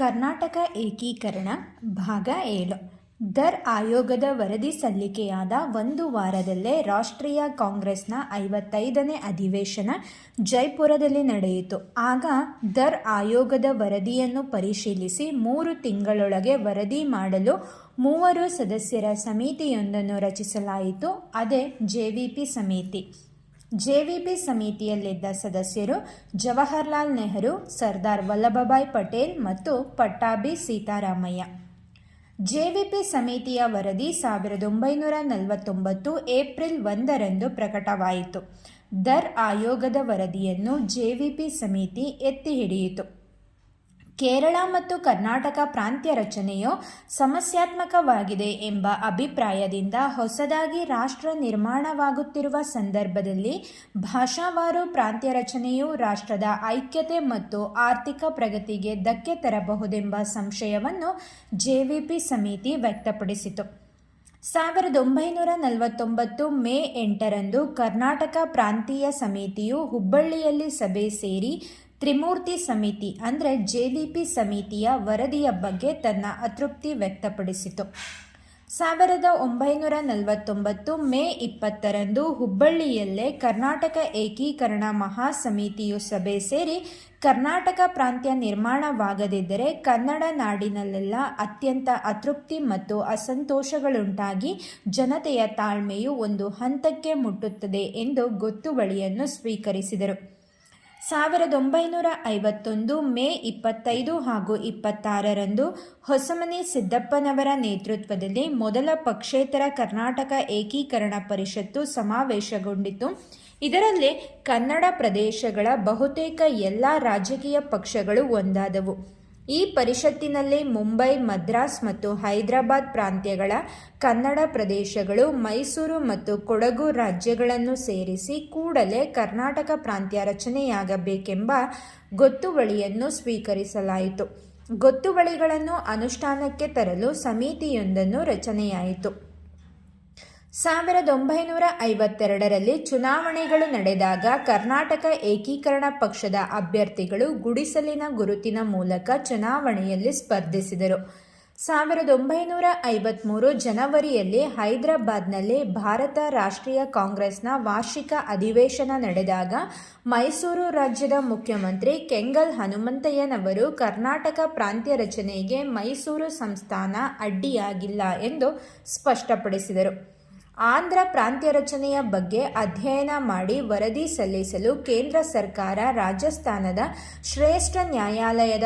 ಕರ್ನಾಟಕ ಏಕೀಕರಣ ಭಾಗ 7. ದರ್ ಆಯೋಗದ ವರದಿ ಸಲ್ಲಿಕೆಯಾದ ಒಂದು ವಾರದಲ್ಲೇ ರಾಷ್ಟ್ರೀಯ ಕಾಂಗ್ರೆಸ್ನ 55ನೇ ಅಧಿವೇಶನ ಜೈಪುರದಲ್ಲಿ ನಡೆಯಿತು. ಆಗ ದರ್ ಆಯೋಗದ ವರದಿಯನ್ನು ಪರಿಶೀಲಿಸಿ 3 ತಿಂಗಳೊಳಗೆ ವರದಿ ಮಾಡಲು 3 ಸದಸ್ಯರ ಸಮಿತಿಯೊಂದನ್ನು ರಚಿಸಲಾಯಿತು. ಅದೇ ಜೆವಿಪಿ ಸಮಿತಿ. ಜೆವಿಪಿ ಸಮಿತಿಯಲ್ಲಿದ್ದ ಸದಸ್ಯರು ಜವಾಹರ್ಲಾಲ್ ನೆಹರು, ಸರ್ದಾರ್ ವಲ್ಲಭಭಾಯ್ ಪಟೇಲ್ ಮತ್ತು ಪಟ್ಟಾಭಿ ಸೀತಾರಾಮಯ್ಯ. ಜೆವಿಪಿ ಸಮಿತಿಯ ವರದಿ 1949 ಏಪ್ರಿಲ್ 1ರಂದು ಪ್ರಕಟವಾಯಿತು. ದರ್ ಆಯೋಗದ ವರದಿಯನ್ನು ಜೆವಿಪಿ ಸಮಿತಿ ಎತ್ತಿ ಹಿಡಿಯಿತು. ಕೇರಳ ಮತ್ತು ಕರ್ನಾಟಕ ಪ್ರಾಂತ್ಯ ರಚನೆಯು ಸಮಸ್ಯಾತ್ಮಕವಾಗಿದೆ ಎಂಬ ಅಭಿಪ್ರಾಯದಿಂದ ಹೊಸದಾಗಿ ರಾಷ್ಟ್ರ ನಿರ್ಮಾಣವಾಗುತ್ತಿರುವ ಸಂದರ್ಭದಲ್ಲಿ ಭಾಷಾವಾರು ಪ್ರಾಂತ್ಯ ರಚನೆಯು ರಾಷ್ಟ್ರದ ಐಕ್ಯತೆ ಮತ್ತು ಆರ್ಥಿಕ ಪ್ರಗತಿಗೆ ಧಕ್ಕೆ ತರಬಹುದೆಂಬ ಸಂಶಯವನ್ನು ಜೆವಿಪಿ ಸಮಿತಿ ವ್ಯಕ್ತಪಡಿಸಿತು. 1949 ಮೇ 8ರಂದು ಕರ್ನಾಟಕ ಪ್ರಾಂತೀಯ ಸಮಿತಿಯು ಹುಬ್ಬಳ್ಳಿಯಲ್ಲಿ ಸಭೆ ಸೇರಿ ತ್ರಿಮೂರ್ತಿ ಸಮಿತಿ ಅಂದರೆ ಜೆವಿಪಿ ಸಮಿತಿಯ ವರದಿಯ ಬಗ್ಗೆ ತನ್ನ ಅತೃಪ್ತಿ ವ್ಯಕ್ತಪಡಿಸಿತು. 1949 ಮೇ 20ರಂದು ಹುಬ್ಬಳ್ಳಿಯಲ್ಲೇ ಕರ್ನಾಟಕ ಏಕೀಕರಣ ಮಹಾಸಮಿತಿಯು ಸಭೆ ಸೇರಿ ಕರ್ನಾಟಕ ಪ್ರಾಂತ್ಯ ನಿರ್ಮಾಣವಾಗದಿದ್ದರೆ ಕನ್ನಡ ನಾಡಿನಲ್ಲೆಲ್ಲ ಅತ್ಯಂತ ಅತೃಪ್ತಿ ಮತ್ತು ಅಸಂತೋಷಗಳುಂಟಾಗಿ ಜನತೆಯ ತಾಳ್ಮೆಯು ಒಂದು ಹಂತಕ್ಕೆ ಮುಟ್ಟುತ್ತದೆ ಎಂದು ಗೊತ್ತುವಳಿಯನ್ನು ಸ್ವೀಕರಿಸಿದರು. 1951 ಮೇ 25 ಹಾಗೂ 26ರಂದು ಹೊಸಮನಿ ಸಿದ್ದಪ್ಪನವರ ನೇತೃತ್ವದಲ್ಲಿ ಮೊದಲ ಪಕ್ಷೇತರ ಕರ್ನಾಟಕ ಏಕೀಕರಣ ಪರಿಷತ್ತು ಸಮಾವೇಶಗೊಂಡಿತು. ಇದರಲ್ಲಿ ಕನ್ನಡ ಪ್ರದೇಶಗಳ ಬಹುತೇಕ ಎಲ್ಲ ರಾಜಕೀಯ ಪಕ್ಷಗಳು ಒಂದಾದವು. ಈ ಪರಿಷತ್ತಿನಲ್ಲಿ ಮುಂಬೈ, ಮದ್ರಾಸ್ ಮತ್ತು ಹೈದರಾಬಾದ್ ಪ್ರಾಂತ್ಯಗಳ ಕನ್ನಡ ಪ್ರದೇಶಗಳು, ಮೈಸೂರು ಮತ್ತು ಕೊಡಗು ರಾಜ್ಯಗಳನ್ನು ಸೇರಿಸಿ ಕೂಡಲೇ ಕರ್ನಾಟಕ ಪ್ರಾಂತ್ಯ ರಚನೆಯಾಗಬೇಕೆಂಬ ಗೊತ್ತುವಳಿಯನ್ನು ಸ್ವೀಕರಿಸಲಾಯಿತು. ಗೊತ್ತುವಳಿಗಳನ್ನು ಅನುಷ್ಠಾನಕ್ಕೆ ತರಲು ಸಮಿತಿಯೊಂದನ್ನು ರಚನೆಯಾಯಿತು. 1952ರಲ್ಲಿ ಚುನಾವಣೆಗಳು ನಡೆದಾಗ ಕರ್ನಾಟಕ ಏಕೀಕರಣ ಪಕ್ಷದ ಅಭ್ಯರ್ಥಿಗಳು ಗುಡಿಸಲಿನ ಗುರುತಿನ ಮೂಲಕ ಚುನಾವಣೆಯಲ್ಲಿ ಸ್ಪರ್ಧಿಸಿದರು. 1953 ಜನವರಿಯಲ್ಲಿ ಹೈದರಾಬಾದ್ನಲ್ಲಿ ಭಾರತ ರಾಷ್ಟ್ರೀಯ ಕಾಂಗ್ರೆಸ್ನ ವಾರ್ಷಿಕ ಅಧಿವೇಶನ ನಡೆದಾಗ ಮೈಸೂರು ರಾಜ್ಯದ ಮುಖ್ಯಮಂತ್ರಿ ಕೆಂಗಲ್ ಹನುಮಂತಯ್ಯನವರು ಕರ್ನಾಟಕ ಪ್ರಾಂತ್ಯ ರಚನೆಗೆ ಮೈಸೂರು ಸಂಸ್ಥಾನ ಅಡ್ಡಿಯಾಗಿಲ್ಲ ಎಂದು ಸ್ಪಷ್ಟಪಡಿಸಿದರು. ಆಂಧ್ರ ಪ್ರಾಂತ್ಯ ರಚನೆಯ ಬಗ್ಗೆ ಅಧ್ಯಯನ ಮಾಡಿ ವರದಿ ಸಲ್ಲಿಸಲು ಕೇಂದ್ರ ಸರ್ಕಾರ ರಾಜಸ್ಥಾನದ ಶ್ರೇಷ್ಠ ನ್ಯಾಯಾಲಯದ